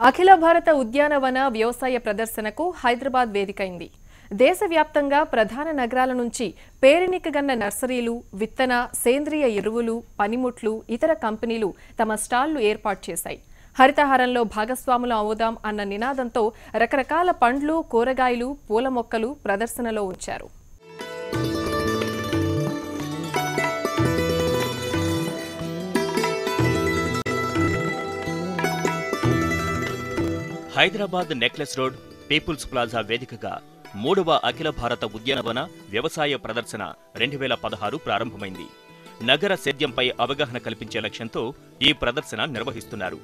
అఖిల భారత ఉద్యానవన వ్యవసాయ ప్రదర్శనకు హైదరాబాద్ వేదికైంది. దేశవ్యాప్తంగా ప్రధాన నగరాల నుంచి పేరెనికగన్న నర్సరీలు, విత్తన, సేంద్రియ ఎరువులు, పనిముట్లు, ఇతర కంపెనీలు తమ స్టాళ్లు ఏర్పాటు చేశాయి. హరితహారంలో భాగస్వాములు అవుదాం అన్న నినాదంతో రకరకాల పండ్లు, కూరగాయలు, పూల మొక్కలు ప్రదర్శనలో ఉంచారు. Hyderabad Necklace Road People's Plaza వేదికగా 3వ అఖిల భారత ఉద్యానవన వ్యవసాయ ప్రదర్శన 2016 ప్రారంభమైంది. నగర సేద్యంపై అవగాహన కల్పించే లక్ష్యంతో ఈ ప్రదర్శన నిర్వహిస్తున్నారు.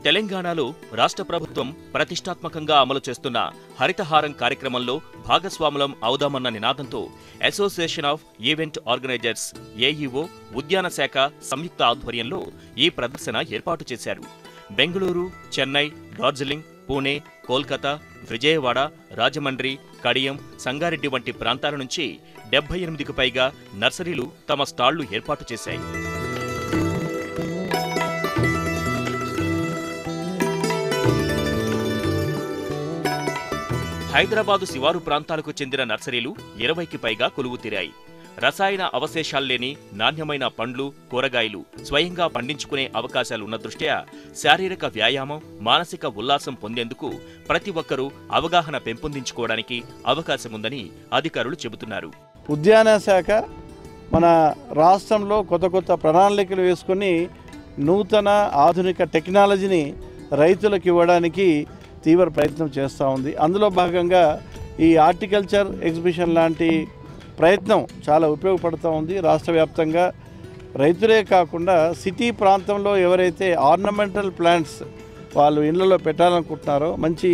తెలంగాణలో రాష్ట్ర ప్రభుత్వం ప్రతిష్టాత్మకంగా అమలు చేస్తున్న హరితహారం కార్యక్రమంలో భాగస్వాములం అవుదామన్న నినాదంతో association of event organisers AEO ఉద్యాన శాఖ సంయుక్త ఆధ్వర్యంలో ఈ ప్రదర్శన ఏర్పాటు చేశారు. బెంగళూరు, చెన్నై, డార్జిలింగ్, పూణే, కోల్కతా, విజయవాడ, రాజమండ్రి, కడియం, సంగారెడ్డి వంటి ప్రాంతాల నుంచి 78కు పైగా నర్సరీలు తమ స్టాళ్లు ఏర్పాటు చేశాయి. హైదరాబాదు శివారు ప్రాంతాలకు చెందిన నర్సరీలు 20కి పైగా కొలువు తీరాయి. రసాయన అవశేషాల్లేని నాణ్యమైన పండ్లు, కూరగాయలు స్వయంగా పండించుకునే అవకాశాలున్న దృష్ట్యా శారీరక వ్యాయామం, మానసిక ఉల్లాసం పొందేందుకు ప్రతి ఒక్కరూ అవగాహన పెంపొందించుకోవడానికి అవకాశముందని అధికారులు చెబుతున్నారు. ఉద్యాన శాఖ మన రాష్ట్రంలో కొత్త ప్రణాళికలు వేసుకుని నూతన ఆధునిక టెక్నాలజీని రైతులకు ఇవ్వడానికి తీవ్ర ప్రయత్నం చేస్తూ ఉంది. అందులో భాగంగా ఈ హార్టికల్చర్ ఎగ్జిబిషన్ లాంటి ప్రయత్నం చాలా ఉపయోగపడుతూ ఉంది. రాష్ట్ర వ్యాప్తంగా రైతులే కాకుండా సిటీ ప్రాంతంలో ఎవరైతే ఆర్నమెంటల్ ప్లాంట్స్ వాళ్ళు ఇళ్లలో పెట్టాలనుకుంటున్నారో, మంచి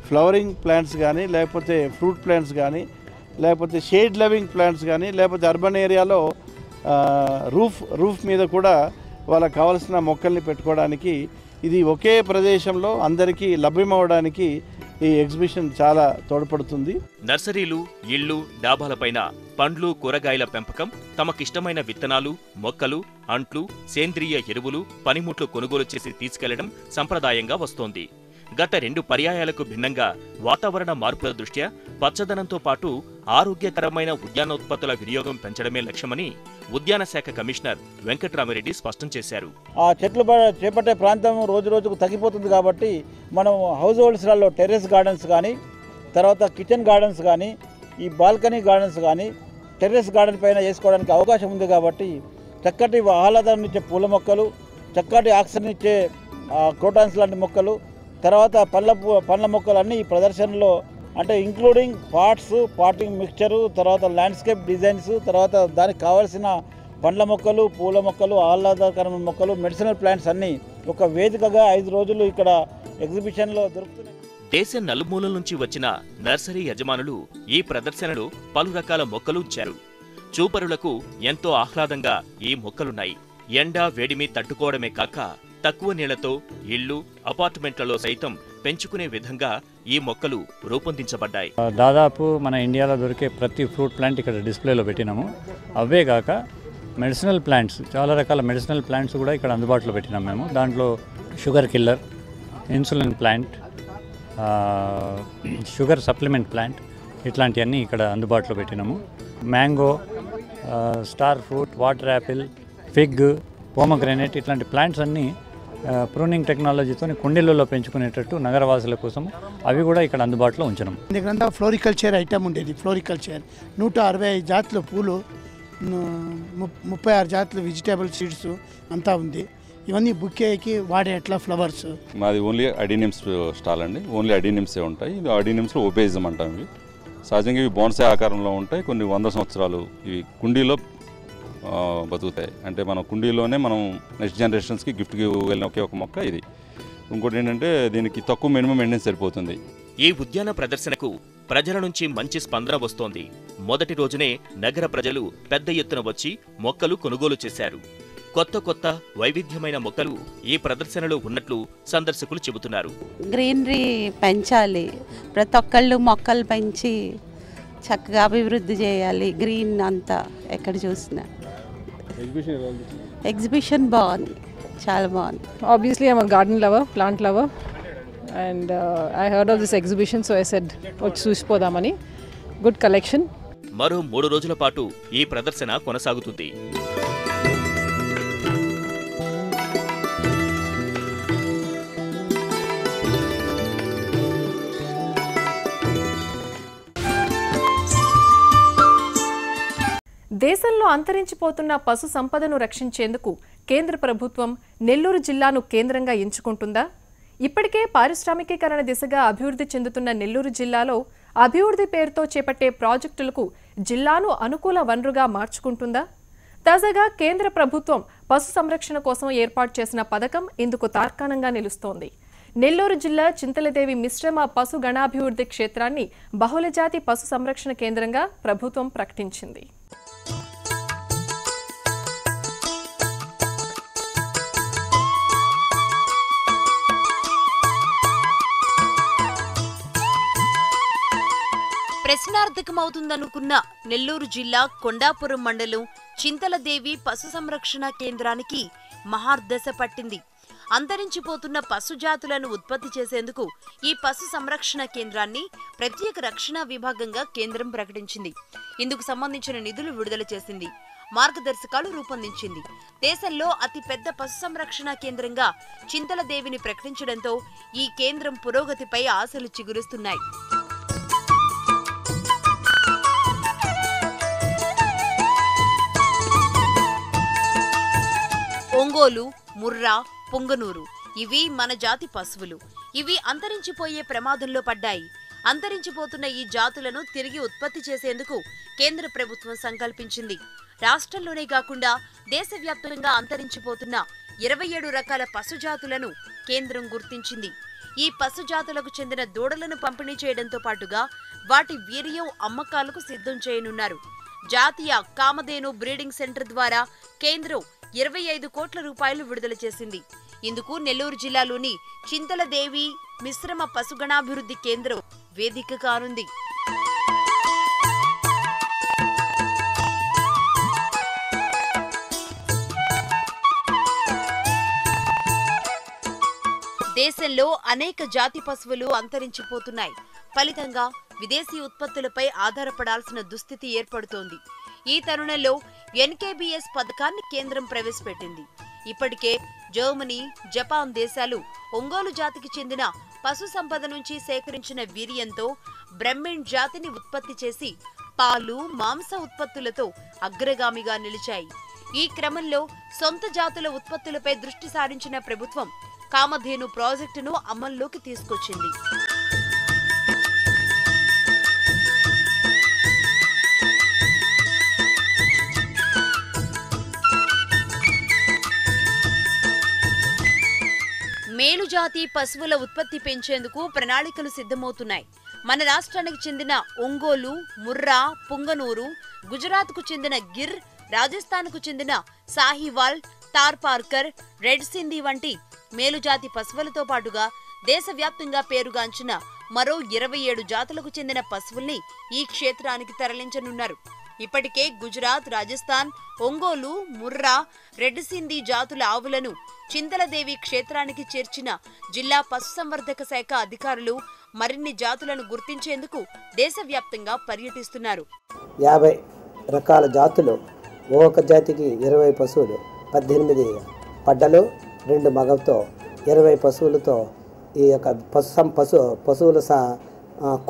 ఫ్లవరింగ్ ప్లాంట్స్ కానీ, లేకపోతే ఫ్రూట్ ప్లాంట్స్ కానీ, లేకపోతే షేడ్ లవింగ్ ప్లాంట్స్ కానీ, లేకపోతే అర్బన్ ఏరియాలో రూఫ్ మీద కూడా వాళ్ళకి కావాల్సిన మొక్కల్ని పెట్టుకోవడానికి ఇది ఒకే ప్రదేశంలో అందరికీ లభ్యమవడానికి ఈ ఎగ్జిబిషన్ చాలా తోడ్పడుతుంది. నర్సరీలు, ఇళ్లు, డాబాలపైన పండ్లు, కూరగాయల పెంపకం, తమకిష్టమైన విత్తనాలు, మొక్కలు, అంట్లు, సేంద్రియ ఎరువులు, పనిముట్లు కొనుగోలు చేసి తీసుకెళ్లడం సంప్రదాయంగా వస్తోంది. గత 2 పర్యాయాలకు భిన్నంగా వాతావరణ మార్పుల దృష్ట్యా పచ్చదనంతో పాటు ఆరోగ్యకరమైన ఉద్యానోత్పత్తుల వినియోగం పెంచడమే లక్ష్యమని ఉద్యాన శాఖ కమిషనర్ వెంకట్రామిరెడ్డి స్పష్టం చేశారు. ఆ చెట్లు చేపట్టే ప్రాంతం రోజు రోజుకు తగ్గిపోతుంది కాబట్టి మనం హౌస్ హోల్డ్స్లలో టెర్రస్ గార్డెన్స్ కానీ, తర్వాత కిచెన్ గార్డెన్స్ కానీ, ఈ బాల్కనీ గార్డెన్స్ కానీ టెర్రస్ గార్డెన్ పైన చేసుకోవడానికి అవకాశం ఉంది. కాబట్టి చక్కటి ఆహ్లాదాన్ని ఇచ్చే పూల మొక్కలు, చక్కటి ఆక్సిజన్ ఇచ్చే క్రోటాన్స్ లాంటి మొక్కలు, తర్వాత పండ్ల మొక్కలు అన్నీ ఈ ప్రదర్శనలో, అంటే ఇంక్లూడింగ్ పాటింగ్ మిక్చరు, తర్వాత ల్యాండ్స్కేప్ డిజైన్స్, తర్వాత దానికి కావాల్సిన పండ్ల మొక్కలు, పూల మొక్కలు, ఆహ్లాదకరమైన మొక్కలు, మెడిసినల్ ప్లాంట్స్ అన్నీ ఒక వేదికగా 5 రోజులు ఇక్కడ ఎగ్జిబిషన్లో దొరుకుతున్నాయి. దేశం నలుమూలల నుంచి వచ్చిన నర్సరీ యజమానులు ఈ ప్రదర్శనలో పలు రకాల మొక్కలు ఉంచారు. చూపరులకు ఎంతో ఆహ్లాదంగా ఈ మొక్కలున్నాయి. ఎండ, వేడిమి తట్టుకోవడమే కాక తక్కువ నీళ్లతో ఇళ్లు, అపార్ట్మెంట్లలో సైతం పెంచుకునే విధంగా ఈ మొక్కలు రూపొందించబడ్డాయి. దాదాపు మన ఇండియాలో దొరికే ప్రతి ఫ్రూట్ ప్లాంట్ ఇక్కడ డిస్ప్లేలో పెట్టినాము. అవే కాక మెడిసినల్ ప్లాంట్స్, చాలా రకాల మెడిసినల్ ప్లాంట్స్ కూడా ఇక్కడ అందుబాటులో పెట్టినాం మేము. దాంట్లో sugar killer, insulin plant, sugar supplement plant, ఇట్లాంటివన్నీ ఇక్కడ అందుబాటులో పెట్టినాము. Mango, star fruit, water Apple, fig, pomegranate ఇట్లాంటి ప్లాంట్స్ అన్నీ ప్రూనింగ్ టెక్నాలజీతో కుండీలలో పెంచుకునేటట్టు నగరవాసుల కోసం అవి కూడా ఇక్కడ అందుబాటులో ఉంచినాం. ఎందుకంటే ఫ్లోరికల్చర్ ఐటమ్ ఉండేది. ఫ్లోరికల్చర్ 165 జాతుల పూలు, 36 జాతుల వెజిటేబుల్ సీడ్స్ అంతా ఉంది. ఇవన్నీ బుకేకి వాడేట్లా ఫ్లవర్స్. మాది ఓన్లీ అడీనియమ్స్ స్టాల్ అండి. ఓన్లీ అడీనియమ్సే ఉంటాయి. ఇవి అడీనియమ్స్లో ఓపేజం అంటాం. ఇవి సహజంగా ఇవి బోన్సాయ్ ఆకారంలో ఉంటాయి. కొన్ని 100 సంవత్సరాలు ఇవి కుండీలో బతుకుతాయి. అంటే మన కుండీలోనే మనం నెక్స్ట్ జనరేషన్స్కి గిఫ్ట్కి వెళ్ళిన ఒకే ఒక మొక్క ఇది. ఇంకోటి ఏంటంటే దీనికి తక్కువ మినిమం మెయింటెనెన్స్ సరిపోతుంది. ఈ ఉద్యాన ప్రదర్శనకు ప్రజల నుంచి మంచి స్పందన వస్తోంది. మొదటి రోజునే నగర ప్రజలు పెద్ద ఎత్తున వచ్చి మొక్కలు కొనుగోలు చేశారు. కొత్త వైవిధ్యమైన మొక్కలు ఈ ప్రదర్శనలో ఉన్నట్లు సందర్శకులు చెబుతున్నారు. గ్రీనరీ పెంచాలి, ప్రతి ఒక్కళ్ళు మొక్కలు పెంచి చక్కగా అభివృద్ధి చేయాలి. గ్రీన్ అంతా ఎక్కడ చూసినా. ఎగ్జిబిషన్ బాగుంది, చాలా బాగుంది. Obviously, I'm a garden lover, plant lover. and I heard of this exhibition, so I said, "What చూసిపోదామని." Good collection. మరో 3 రోజుల పాటు ఈ ప్రదర్శన కొనసాగుతుంది. దేశంలో అంతరించిపోతున్న పశు సంపదను రక్షించేందుకు కేంద్ర ప్రభుత్వం నెల్లూరు జిల్లాను కేంద్రంగా ఎంచుకుంటుందా? ఇప్పటికే పారిశ్రామికీకరణ దిశగా అభివృద్ధి చెందుతున్న నెల్లూరు జిల్లాలో అభివృద్ధి పేరుతో చేపట్టే ప్రాజెక్టులకు జిల్లాను అనుకూల వనరుగా మార్చుకుంటుందా? తాజాగా కేంద్ర ప్రభుత్వం పశు సంరక్షణ కోసం ఏర్పాటు చేసిన పథకం ఇందుకు తార్కాణంగా నిలుస్తోంది. నెల్లూరు జిల్లా చింతలదేవి మిశ్రమ పశు గణాభివృద్ధి క్షేత్రాన్ని బహుళజాతి పశు సంరక్షణ కేంద్రంగా ప్రభుత్వం ప్రకటించింది. ప్రశ్నార్థకమవుతుందనుకున్న నెల్లూరు జిల్లా కొండాపురం మండలం చింతలదేవి పశు సంరక్షణ కేంద్రానికి మహార్దశ పట్టింది. అంతరించిపోతున్న పశు జాతులను ఉత్పత్తి చేసేందుకు ఈ పశు సంరక్షణ కేంద్రాన్ని ప్రత్యేక రక్షణ విభాగంగా కేంద్రం ప్రకటించింది. ఇందుకు సంబంధించిన నిధులు విడుదల చేసింది, మార్గదర్శకాలు రూపొందించింది. దేశంలో అతిపెద్ద పశు సంరక్షణ కేంద్రంగా చింతలదేవిని ప్రకటించడంతో ఈ కేంద్రం పురోగతిపై ఆశలు చిగురిస్తున్నాయి. ఒంగోలు, ముర్రా, పొంగనూరు ఇవి మన జాతి పశువులు. ఇవి అంతరించిపోయే ప్రమాదంలో పడ్డాయి. అంతరించిపోతున్న ఈ జాతులను తిరిగి ఉత్పత్తి చేసేందుకు కేంద్ర ప్రభుత్వం సంకల్పించింది. రాష్ట్రంలోనే కాకుండా దేశవ్యాప్తంగా అంతరించిపోతున్న 27 రకాల పశుజాతులను కేంద్రం గుర్తించింది. ఈ పశుజాతులకు చెందిన దూడలను పంపిణీ చేయడంతో పాటుగా వాటి వీర్యం అమ్మకాలకు సిద్ధం చేయనున్నారు. జాతీయ కామధేను బ్రీడింగ్ సెంటర్ ద్వారా కేంద్రం 25 కోట్ల రూపాయలు విడుదల చేసింది. ఇందుకు నెల్లూరు జిల్లాలోని చింతలదేవి మిశ్రమ పశుగణాభివృద్ధి కేంద్రం వేదిక కానుంది. దేశంలో అనేక జాతి పశువులు అంతరించిపోతున్నాయి. ఫలితంగా విదేశీ ఉత్పత్తులపై ఆధారపడాల్సిన దుస్థితి ఏర్పడుతోంది. ఈ తరుణంలో ఎన్కేబీఎస్ పథకాన్ని కేంద్రం ప్రవేశపెట్టింది. ఇప్పటికే జర్మనీ, జపాన్ దేశాలు ఒంగోలు జాతికి చెందిన పశు సంపద నుంచి సేకరించిన వీర్యంతో బ్రహ్మిణ్ జాతిని ఉత్పత్తి చేసి పాలు, మాంస ఉత్పత్తులతో అగ్రగామిగా నిలిచాయి. ఈ క్రమంలో సొంత జాతుల ఉత్పత్తులపై దృష్టి సారించిన ప్రభుత్వం కామధేను ప్రాజెక్టును అమల్లోకి తీసుకొచ్చింది. మేలుజాతి పశువుల ఉత్పత్తి పెంచేందుకు ప్రణాళికలు సిద్ధమవుతున్నాయి. మన రాష్ట్రానికి చెందిన ఒంగోలు, ముర్రా, పుంగనూరు, గుజరాత్కు చెందిన గిర్, రాజస్థాన్కు చెందిన సాహివాల్, తార్పార్కర్, రెడ్ సింధీ వంటి మేలుజాతి పశువులతో పాటుగా దేశవ్యాప్తంగా పేరుగాంచిన మరో 27 జాతులకు చెందిన పశువుల్ని ఈ క్షేత్రానికి తరలించనున్నారు. ఇప్పటికే గుజరాత్, రాజస్థాన్, ఒంగోలు, ముర్రా, రెడ్ సింధీ జాతుల ఆవులను చింతలదేవి క్షేత్రానికి చేర్చిన జిల్లా పశుసంవర్ధక శాఖ అధికారులు మరిన్ని జాతులను గుర్తించేందుకు దేశవ్యాప్తంగా పర్యటిస్తున్నారు. 50 రకాల జాతులు, ఒక్కొక్క జాతికి 20 పశువులు, 18 పడ్డలు, 2 మగంతో 20 పశువులతో ఈ యొక్క పశువుల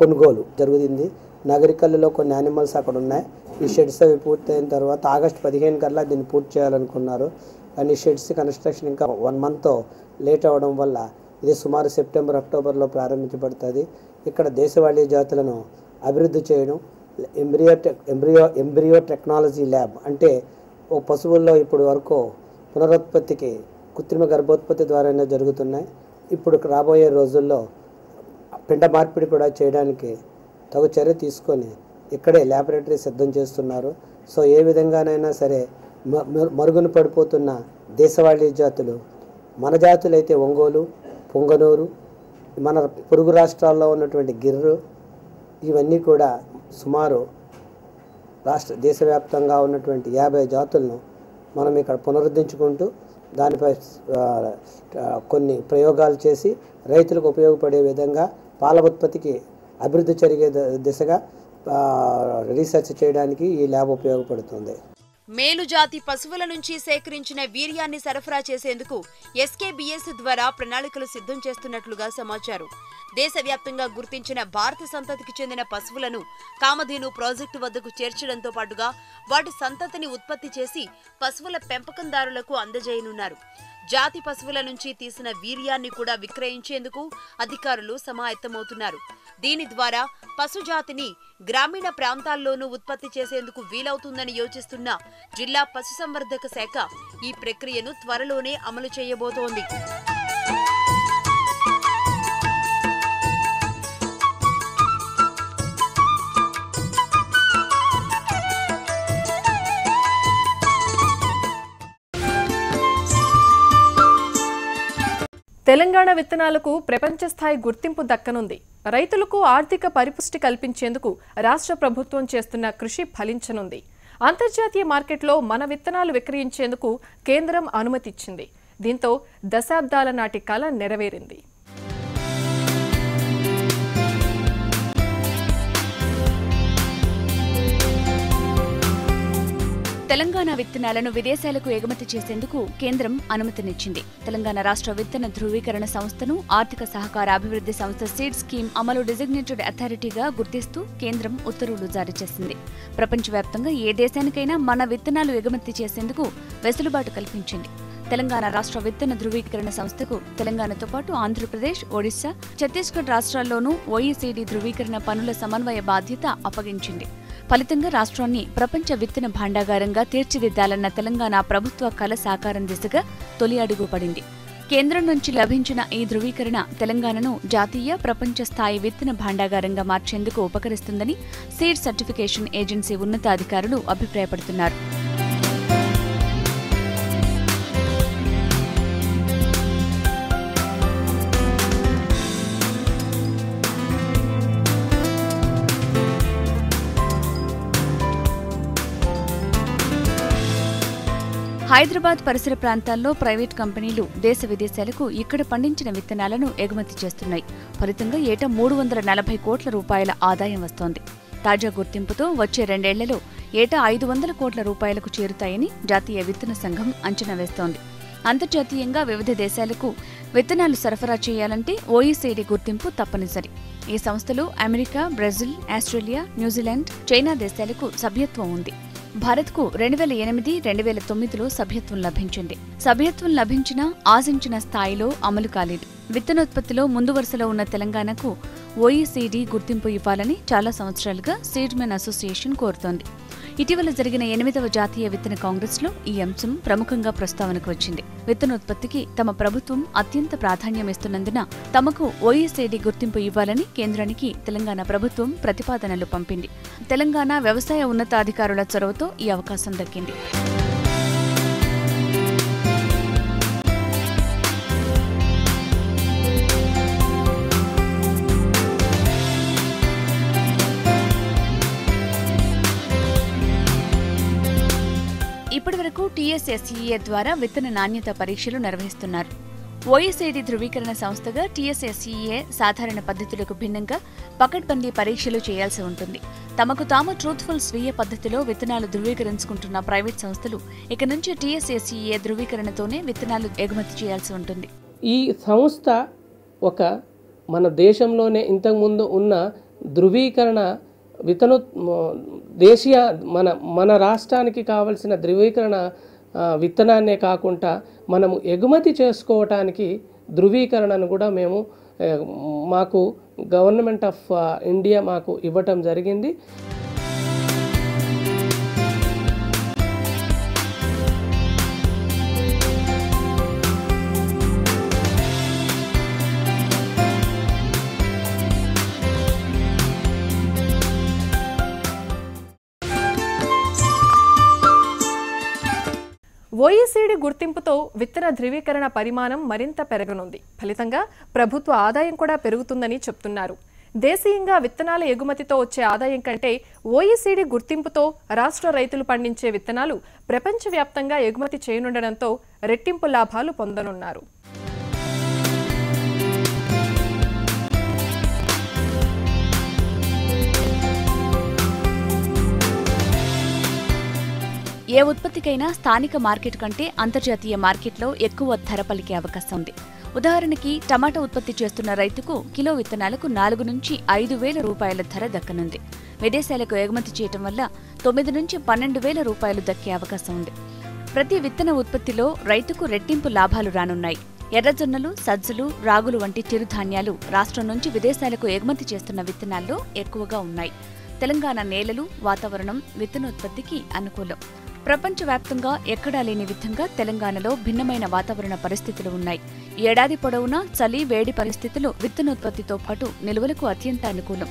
కొనుగోలు జరుగుతుంది. నగరికల్లో కొన్ని యానిమల్స్ అక్కడ ఉన్నాయి. ఈ షెడ్స్ అవి పూర్తయిన తర్వాత ఆగస్టు 15 కల్లా దీన్ని పూర్తి చేయాలనుకున్నారు. కానీ షెడ్స్ కన్స్ట్రక్షన్ ఇంకా 1 మంత్ లేట్ అవ్వడం వల్ల ఇది సుమారు సెప్టెంబర్, అక్టోబర్లో ప్రారంభించబడుతుంది. ఇక్కడ దేశవాళీ జాతులను అభివృద్ధి చేయడం, ఎంబ్రియో టెక్నాలజీ ల్యాబ్ అంటే ఓ పశువుల్లో ఇప్పుడు వరకు పునరుత్పత్తికి కృత్రిమ గర్భోత్పత్తి ద్వారానే జరుగుతున్నాయి. ఇప్పుడు రాబోయే రోజుల్లో పిండ మార్పిడి కూడా చేయడానికి తగు చర్య తీసుకొని ఇక్కడే ల్యాబొరేటరీ సిద్ధం చేస్తున్నారు. సో ఏ విధంగానైనా సరే మరుగున పడిపోతున్న దేశవాళీ జాతులు, మన జాతులైతే ఒంగోలు, పొంగనూరు, మన పొరుగు రాష్ట్రాల్లో ఉన్నటువంటి గిర్రు, ఇవన్నీ కూడా సుమారు దేశవ్యాప్తంగా ఉన్నటువంటి 50 జాతులను మనం ఇక్కడ పునరుద్ధరించుకుంటూ దానిపై కొన్ని ప్రయోగాలు చేసి రైతులకు ఉపయోగపడే విధంగా పాల ఉత్పత్తికి అభివృద్ధి జరిగే దిశగా రీసెర్చ్ చేయడానికి ఈ ల్యాబ్ ఉపయోగపడుతుంది. మేలుజాతి పశువుల నుంచి సేకరించిన వీర్యాన్ని సరఫరా చేసేందుకు ఎస్కేబీఎస్ ద్వారా ప్రణాళికలు సిద్ధం చేస్తున్నట్లుగా సమాచారం. దేశవ్యాప్తంగా గుర్తించిన భారత సంతతికి చెందిన పశువులను కామధేను ప్రాజెక్టు వద్దకు చేర్చడంతో పాటుగా వాటి సంతతిని ఉత్పత్తి చేసి పశువుల పెంపకందారులకు అందజేయనున్నారు. జాతి పశువుల నుంచి తీసిన వీర్యాన్ని కూడా విక్రయించేందుకు అధికారులు సమాయత్తమవుతున్నారు. దీని ద్వారా పశుజాతిని గ్రామీణ ప్రాంతాల్లోనూ ఉత్పత్తి చేసేందుకు వీలవుతుందని యోచిస్తున్న జిల్లా పశుసంవర్ధక శాఖ ఈ ప్రక్రియను త్వరలోనే అమలు చేయబోతోంది. తెలంగాణ విత్తనాలకు ప్రపంచ స్థాయి గుర్తింపు దక్కనుంది. రైతులకు ఆర్థిక పరిపుష్టి కల్పించేందుకు రాష్ట్ర ప్రభుత్వం చేస్తున్న కృషి ఫలించనుంది. అంతర్జాతీయ మార్కెట్లో మన విత్తనాలు విక్రయించేందుకు కేంద్రం అనుమతిచ్చింది. దీంతో దశాబ్దాల నాటి కల నెరవేరింది. తెలంగాణ విత్తనాలను విదేశాలకు ఎగుమతి చేసేందుకు కేంద్రం అనుమతినిచ్చింది. తెలంగాణ రాష్ట్ర విత్తన ధృవీకరణ సంస్థను ఆర్థిక సహకార అభివృద్ధి సంస్థ సీడ్ స్కీమ్ అమలు డిజిగ్నేటెడ్ అథారిటీగా గుర్తిస్తూ కేంద్రం ఉత్తర్వులు జారీ చేసింది. ప్రపంచవ్యాప్తంగా ఏ దేశానికైనా మన విత్తనాలు ఎగుమతి చేసేందుకు వెసులుబాటు కల్పించింది. తెలంగాణ రాష్ట్ర విత్తన ధృవీకరణ సంస్థకు తెలంగాణతో పాటు ఆంధ్రప్రదేశ్, ఒడిశా, ఛత్తీస్గఢ్ రాష్ట్రాల్లోనూ OECD ధృవీకరణ పనుల సమన్వయ బాధ్యత అప్పగించింది. ఫలితంగా రాష్ట్రాన్ని ప్రపంచ విత్తన భాండాగారంగా తీర్చిదిద్దాలన్న తెలంగాణ ప్రభుత్వ కల సాకారం దిశగా తొలి అడుగు పడింది. కేంద్రం నుంచి లభించిన ఈ ధృవీకరణ తెలంగాణను జాతీయ, ప్రపంచ స్థాయి విత్తన భాండాగారంగా మార్చేందుకు ఉపకరిస్తుందని సీడ్ సర్టిఫికేషన్ ఏజెన్సీ ఉన్నతాధికారులు అభిప్రాయపడుతున్నారు. హైదరాబాద్ పరిసర ప్రాంతాల్లో ప్రైవేట్ కంపెనీలు దేశ విదేశాలకు ఇక్కడ పండించిన విత్తనాలను ఎగుమతి చేస్తున్నాయి. ఫలితంగా ఏటా 340 కోట్ల రూపాయల ఆదాయం వస్తోంది. తాజా గుర్తింపుతో వచ్చే 2 ఏళ్లలో ఏటా 500 కోట్ల రూపాయలకు చేరుతాయని జాతీయ విత్తన సంఘం అంచనా వేస్తోంది. అంతర్జాతీయంగా వివిధ దేశాలకు విత్తనాలు సరఫరా చేయాలంటే OECD గుర్తింపు తప్పనిసరి. ఈ సంస్థలో America, Brazil, Australia, New Zealand, China దేశాలకు సభ్యత్వం ఉంది. భారత్కు 2008, 2009లో సభ్యత్వం లభించింది. సభ్యత్వం లభించినా ఆశించిన స్థాయిలో అమలు కాలేదు. విత్తనోత్పత్తిలో ముందు వరుసలో ఉన్న తెలంగాణకు OECD గుర్తింపు ఇవ్వాలని చాలా సంవత్సరాలుగా సీడ్మెన్ అసోసియేషన్ కోరుతోంది. ఇటీవల జరిగిన 8వ జాతీయ విత్తన కాంగ్రెస్లో ఈ అంశం ప్రముఖంగా ప్రస్తావనకు వచ్చింది. విత్తనోత్పత్తికి తమ ప్రభుత్వం అత్యంత ప్రాధాన్యమిస్తున్నందున తమకు OECD గుర్తింపు ఇవ్వాలని కేంద్రానికి తెలంగాణ ప్రభుత్వం ప్రతిపాదనలు పంపింది. తెలంగాణ వ్యవసాయ ఉన్నతాధికారుల చొరవతో ఈ అవకాశం దక్కింది. ఇప్పటివరకు TSSEA ద్వారా విత్తన నాణ్యత పరీక్షలు నిర్వహిస్తున్నారు. OECD ధృవీకరణ సంస్థగా TSSEA సాధారణ పద్ధతులకు భిన్నంగా పకడ్బందీ పరీక్షలు చేయాల్సి ఉంటుంది. తమకు తాము ట్రూత్ఫుల్ స్వీయ పద్ధతిలో విత్తనాలు ధృవీకరించుకుంటున్న ప్రైవేట్ సంస్థలు ఇక నుంచి TSSEA ధృవీకరణతోనే విత్తనాలు ఎగుమతి చేయాల్సి ఉంటుంది. ఈ సంస్థ ఒక మన దేశంలోనే ఇంతకుముందు ఉన్న ధృవీకరణ దేశీయ మన రాష్ట్రానికి కావలసిన ధృవీకరణ విత్తనాన్నే కాకుండా మనము ఎగుమతి చేసుకోవటానికి ధృవీకరణను కూడా మాకు గవర్నమెంట్ ఆఫ్ ఇండియా మాకు ఇవ్వటం జరిగింది. OECD గుర్తింపుతో విత్తన ధృవీకరణ పరిమాణం మరింత పెరగనుంది. ఫలితంగా ప్రభుత్వ ఆదాయం కూడా పెరుగుతుందని చెప్తున్నారు. దేశీయంగా విత్తనాల ఎగుమతితో వచ్చే ఆదాయం కంటే OECD గుర్తింపుతో రాష్ట్ర రైతులు పండించే విత్తనాలు ప్రపంచవ్యాప్తంగా ఎగుమతి చేయనుండడంతో రెట్టింపు లాభాలు పొందనున్నారు. ఏ ఉత్పత్తికైనా స్థానిక మార్కెట్ కంటే అంతర్జాతీయ మార్కెట్లో ఎక్కువ ధర పలికే అవకాశం ఉంది. ఉదాహరణకి టమాటా ఉత్పత్తి చేస్తున్న రైతుకు కిలో విత్తనాలకు 4 నుంచి 5,000 రూపాయల ధర దక్కనుంది. విదేశాలకు ఎగుమతి చేయటం వల్ల 9 నుంచి 12,000 రూపాయలు దక్కే అవకాశం ఉంది. ప్రతి విత్తన ఉత్పత్తిలో రైతుకు రెట్టింపు లాభాలు రానున్నాయి. ఎర్రజొన్నలు, సజ్జలు, రాగులు వంటి చిరుధాన్యాలు రాష్ట్రం నుంచి విదేశాలకు ఎగుమతి చేస్తున్న విత్తనాల్లో ఎక్కువగా ఉన్నాయి. తెలంగాణ నేలలు, వాతావరణం విత్తనోత్పత్తికి అనుకూలం. ప్రపంచవ్యాప్తంగా ఎక్కడా లేని విధంగా తెలంగాణలో భిన్నమైన వాతావరణ పరిస్థితులు ఉన్నాయి. ఏడాది పొడవునా చలి, వేడి పరిస్థితులు విత్తనోత్పత్తితో పాటు నిల్వలకు అత్యంత అనుకూలం.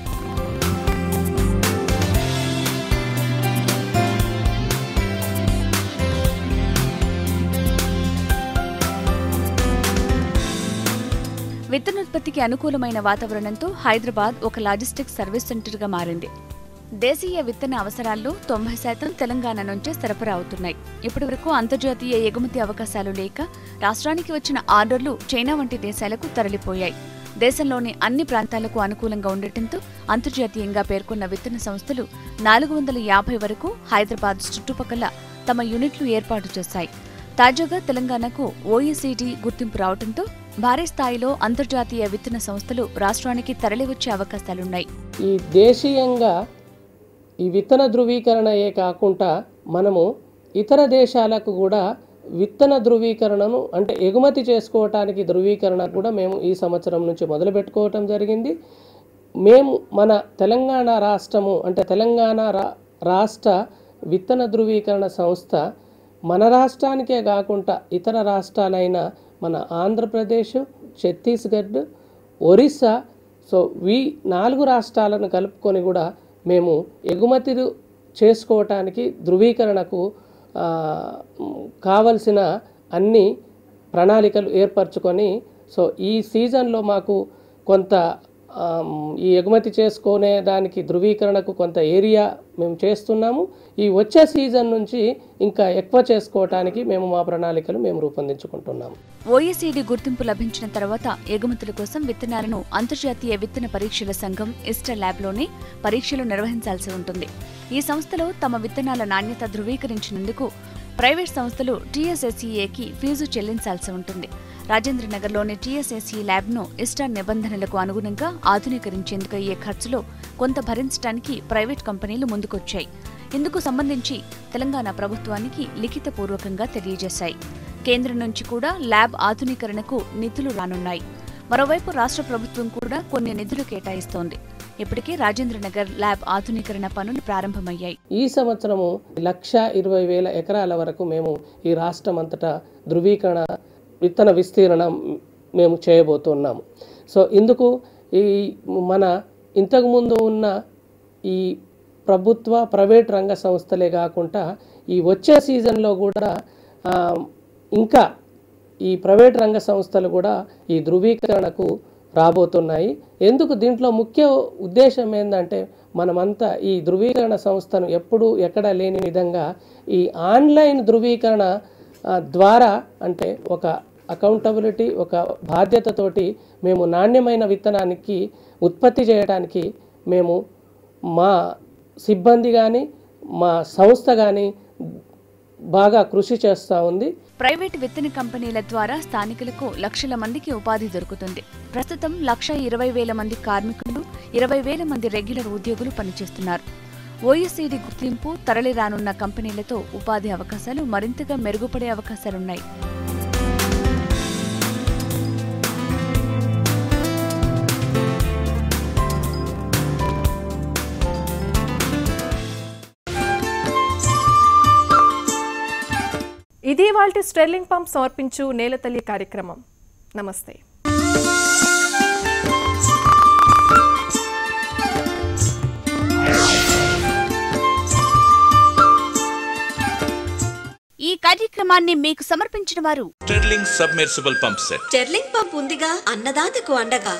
విత్తనోత్పత్తికి అనుకూలమైన వాతావరణంతో హైదరాబాద్ ఒక లాజిస్టిక్స్ సర్వీస్ సెంటర్గా మారింది. దేశీయ విత్తన అవసరాల్లో 90% తెలంగాణ నుంచే సరఫరా అవుతున్నాయి. ఇప్పటి వరకు అంతర్జాతీయ ఎగుమతి అవకాశాలు లేక రాష్ట్రానికి వచ్చిన ఆర్డర్లు చైనా వంటి దేశాలకు తరలిపోయాయి. దేశంలోని అన్ని ప్రాంతాలకు అనుకూలంగా ఉండటంతో అంతర్జాతీయంగా పేర్కొన్న విత్తన సంస్థలు 450 వరకు హైదరాబాద్ చుట్టుపక్కల తమ యూనిట్లు ఏర్పాటు చేశాయి. తాజాగా తెలంగాణకు OECD గుర్తింపు రావడంతో భారీ స్థాయిలో అంతర్జాతీయ విత్తన సంస్థలు రాష్ట్రానికి తరలివచ్చే అవకాశాలున్నాయి. ఈ దేశీయంగా ఈ విత్తన ధృవీకరణయే కాకుండా మనము ఇతర దేశాలకు కూడా విత్తన ధృవీకరణను అంటే ఎగుమతి చేసుకోవటానికి ధృవీకరణ కూడా మేము ఈ సంవత్సరం నుంచి మొదలుపెట్టుకోవటం జరిగింది. మేము మన తెలంగాణ రాష్ట్రము అంటే తెలంగాణ రాష్ట్ర విత్తన ధృవీకరణ సంస్థ మన రాష్ట్రానికే కాకుండా ఇతర రాష్ట్రాలైన మన ఆంధ్రప్రదేశ్, ఛత్తీస్గఢ్, ఒరిస్సా, సో ఈ 4 రాష్ట్రాలను కలుపుకొని కూడా మేము ఎగుమతులు చేసుకోవటానికి ధృవీకరణకు కావలసిన అన్ని ప్రణాళికలు ఏర్పరచుకొని సో ఈ సీజన్లో మాకు కొంత ఈ ఎగుమతి చేసుకునే దానికి ధృవీకరణకు కొంత ఏరియా మేము చేస్తున్నాము. ఈ వచ్చే సీజన్ నుంచి ఇంకా ఎక్కువ చేసుకోవటానికి మేము మా ప్రణాళికలు మేము రూపొందించుకుంటున్నాము. OECD గుర్తింపు లభించిన తర్వాత ఎగుమతుల కోసం విత్తనాలను అంతర్జాతీయ విత్తన పరీక్షల సంఘం ISTA ల్యాబ్లోనే పరీక్షలు నిర్వహించాల్సి ఉంటుంది. ఈ సంస్థలో తమ విత్తనాల నాణ్యత ధృవీకరించినందుకు ప్రైవేట్ సంస్థలు TSSCAకి ఫీజు చెల్లించాల్సి ఉంటుంది. రాజేంద్రనగర్లోని TSSCA ల్యాబ్ను ISTA నిబంధనలకు అనుగుణంగా ఆధునీకరించేందుకు అయ్యే ఖర్చులో కొంత భరించడానికి ప్రైవేట్ కంపెనీలు ముందుకొచ్చాయి. ఇందుకు సంబంధించి తెలంగాణ ప్రభుత్వానికి లిఖితపూర్వకంగా తెలియజేశాయి. కేంద్రం నుంచి కూడా ల్యాబ్ ఆధునీకరణకు నిధులు రానున్నాయి. మరోవైపు రాష్ట్ర ప్రభుత్వం కూడా కొన్ని నిధులు కేటాయిస్తోంది. ఇప్పటికే రాజేంద్రనగర్ ల్యాబ్ ఆధునీకరణ పనులు ప్రారంభమయ్యాయి. ఈ సంవత్సరము 1,20,000 ఎకరాల వరకు మేము ఈ రాష్ట్రం అంతటా ధృవీకరణ విత్తన విస్తీర్ణం మేము చేయబోతున్నాము. సో ఇందుకు ఈ మన ఇంతకుముందు ఉన్న ఈ ప్రభుత్వ ప్రైవేట్ రంగ సంస్థలే కాకుండా ఈ వచ్చే సీజన్లో కూడా ఇంకా ఈ ప్రైవేట్ రంగ సంస్థలు కూడా ఈ ధృవీకరణకు రాబోతున్నాయి. ఎందుకు దీంట్లో ముఖ్య ఉద్దేశం ఏంటంటే మనమంతా ఈ ధృవీకరణ సంస్థను ఎప్పుడూ ఎక్కడ లేని విధంగా ఈ ఆన్లైన్ ధృవీకరణ ద్వారా అంటే ఒక అకౌంటబిలిటీ ఒక బాధ్యతతోటి మేము నాణ్యమైన విత్తనానికి ఉత్పత్తి చేయడానికి మేము మా సిబ్బంది కానీ మా సంస్థ కానీ బాగా కృషి చేస్తూ ఉంది. ప్రైవేట్ విత్తన కంపెనీల ద్వారా స్థానికులకు లక్షల మందికి ఉపాధి దొరుకుతుంది. ప్రస్తుతం 1,20,000 మంది కార్మికులు, 20,000 మంది రెగ్యులర్ ఉద్యోగులు పనిచేస్తున్నారు. OECD గుర్తింపు, తరలి రానున్న కంపెనీలతో ఉపాధి అవకాశాలు మరింతగా మెరుగుపడే అవకాశాలున్నాయి. ఇది ఇవాల్టి స్టెర్లింగ్ పంప్ సమర్పించు నేలతల్లి కార్యక్రమం. నమస్తే. ఈ కార్యక్రమాన్ని మీకు సమర్పించిన వారు sterling submersible pump set. Sterling pump ఉందిగా అన్నదాతకు అండగా.